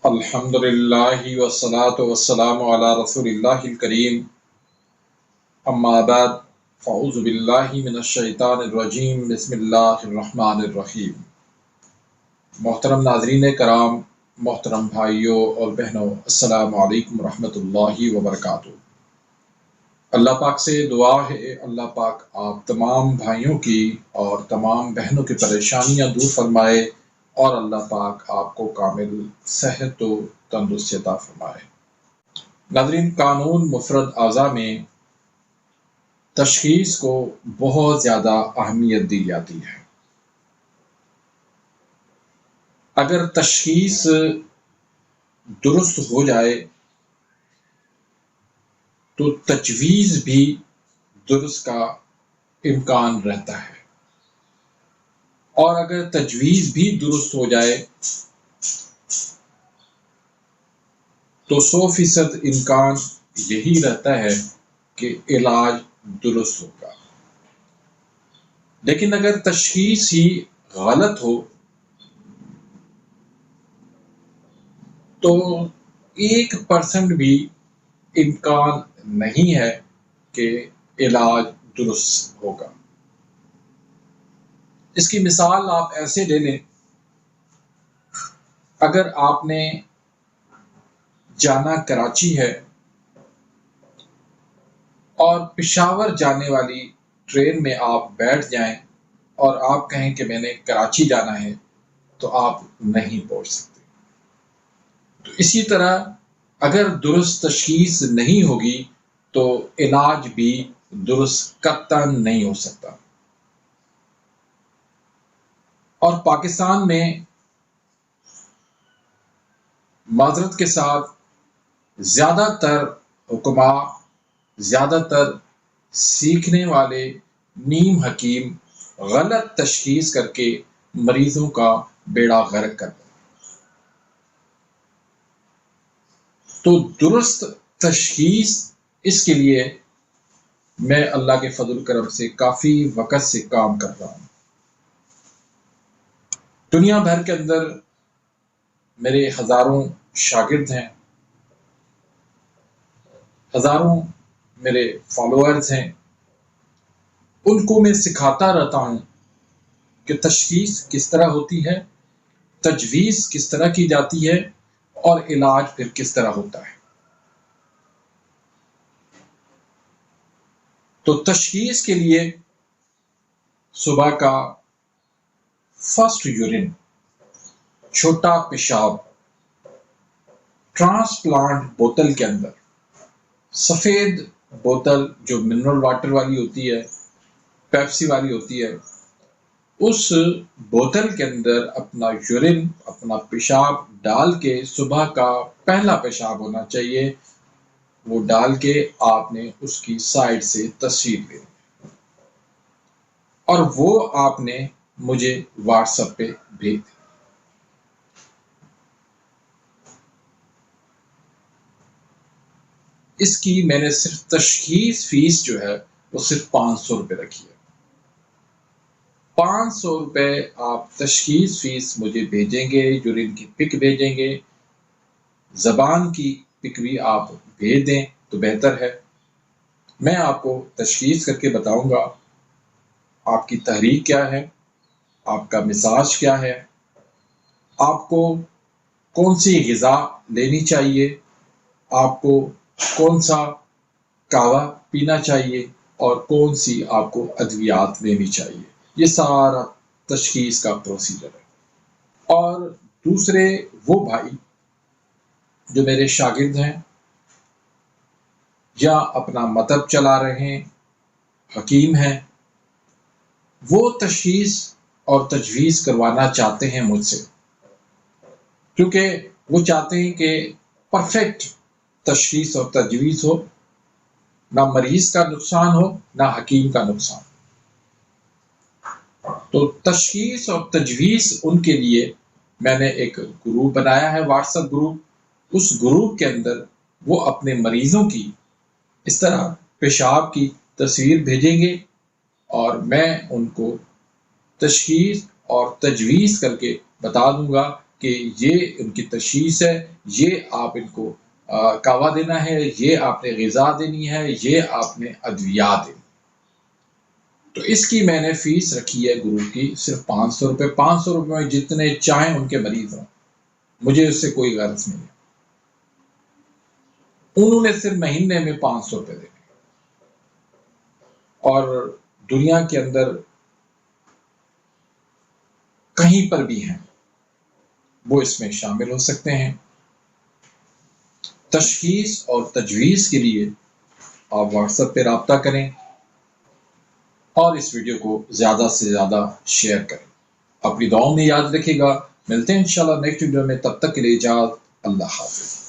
الحمدللہ والصلاة والسلام علی رسول اللہ الکریم، اما بعد فاعوذ باللہ من الشیطان الرجیم، بسم اللہ الرحمن الرحیم۔ محترم ناظرین کرام، محترم بھائیوں اور بہنوں، السلام علیکم ورحمۃ اللہ وبرکاتہ۔ اللہ پاک سے دعا ہے اللہ پاک آپ تمام بھائیوں کی اور تمام بہنوں کی پریشانیاں دور فرمائے، اور اللہ پاک آپ کو کامل صحت و تندرستی عطا فرمائے۔ ناظرین، قانون مفرد اعضاء میں تشخیص کو بہت زیادہ اہمیت دی جاتی ہے۔ اگر تشخیص درست ہو جائے تو تجویز بھی درست کا امکان رہتا ہے، اور اگر تجویز بھی درست ہو جائے تو 100% امکان یہی رہتا ہے کہ علاج درست ہوگا۔ لیکن اگر تشخیص ہی غلط ہو تو 1% بھی امکان نہیں ہے کہ علاج درست ہوگا۔ اس کی مثال آپ ایسے لے لیں، اگر آپ نے جانا کراچی ہے اور پشاور جانے والی ٹرین میں آپ بیٹھ جائیں اور آپ کہیں کہ میں نے کراچی جانا ہے، تو آپ نہیں پہنچ سکتے۔ تو اسی طرح اگر درست تشخیص نہیں ہوگی تو علاج بھی درست قطعاً نہیں ہو سکتا۔ اور پاکستان میں معذرت کے ساتھ زیادہ تر حکماء، زیادہ تر سیکھنے والے نیم حکیم غلط تشخیص کر کے مریضوں کا بیڑا غرق کرتے ہیں۔ تو درست تشخیص، اس کے لیے میں اللہ کے فضل و کرم سے کافی وقت سے کام کر رہا ہوں۔ دنیا بھر کے اندر میرے ہزاروں شاگرد ہیں، ہزاروں میرے فالوورز ہیں۔ ان کو میں سکھاتا رہتا ہوں کہ تشخیص کس طرح ہوتی ہے، تجویز کس طرح کی جاتی ہے، اور علاج پھر کس طرح ہوتا ہے۔ تو تشخیص کے لیے صبح کا فرسٹ یورین، چھوٹا پیشاب، ٹرانسپلانٹ بوتل کے اندر، سفید بوتل جو منرل واٹر والی ہوتی ہے، پیپسی والی ہوتی ہے، اس بوتل کے اندر اپنا یورین، اپنا پیشاب ڈال کے، صبح کا پہلا پیشاب ہونا چاہیے، وہ ڈال کے آپ نے اس کی سائڈ سے تصویر لینی، اور وہ آپ نے مجھے واٹس ایپ پہ بھیج دی۔ اس کی میں نے صرف تشخیص فیس جو ہے وہ صرف 500 روپے رکھی ہے۔ 500 روپے آپ تشخیص فیس مجھے بھیجیں گے، یورین کی پک بھیجیں گے، زبان کی پک بھی آپ بھیج دیں تو بہتر ہے۔ میں آپ کو تشخیص کر کے بتاؤں گا آپ کی تحریک کیا ہے، آپ کا مزاج کیا ہے، آپ کو کون سی غذا لینی چاہیے، آپ کو کون سا قہوہ پینا چاہیے، اور کون سی آپ کو ادویات لینی چاہیے۔ یہ سارا تشخیص کا پروسیجر ہے۔ اور دوسرے وہ بھائی جو میرے شاگرد ہیں یا اپنا مطلب چلا رہے ہیں، حکیم ہیں، وہ تشخیص اور تجویز کروانا چاہتے ہیں مجھ سے، کیونکہ وہ چاہتے ہیں کہ پرفیکٹ تشخیص اور تجویز ہو، نہ مریض کا نقصان ہو نہ حکیم کا نقصان۔ تو تشخیص اور تجویز ان کے لیے میں نے ایک گروپ بنایا ہے، واٹس ایپ گروپ۔ اس گروپ کے اندر وہ اپنے مریضوں کی اس طرح پیشاب کی تصویر بھیجیں گے، اور میں ان کو تشخیص اور تجویز کر کے بتا دوں گا کہ یہ ان کی تشخیص ہے، یہ آپ ان کو کعوہ دینا ہے، یہ آپ نے غذا دینی ہے، یہ آپ نے ادویات دینی. تو اس کی میں نے فیس رکھی ہے گروپ کی صرف 500 روپے. 500 روپے میں جتنے چاہیں ان کے مریض ہوں، مجھے اس سے کوئی غرض نہیں ہے. انہوں نے صرف مہینے میں 500 روپے دینے، اور دنیا کے اندر کہیں پر بھی ہیں وہ اس میں شامل ہو سکتے ہیں. تشخیص اور تجویز کے لیے آپ واٹس ایپ پہ رابطہ کریں اور اس ویڈیو کو زیادہ سے زیادہ شیئر کریں. اپنی دعاؤں میں یاد رکھے گا. ملتے ہیں انشاءاللہ نیکسٹ ویڈیو میں. تب تک کے لیے اجازت. اللہ حافظ.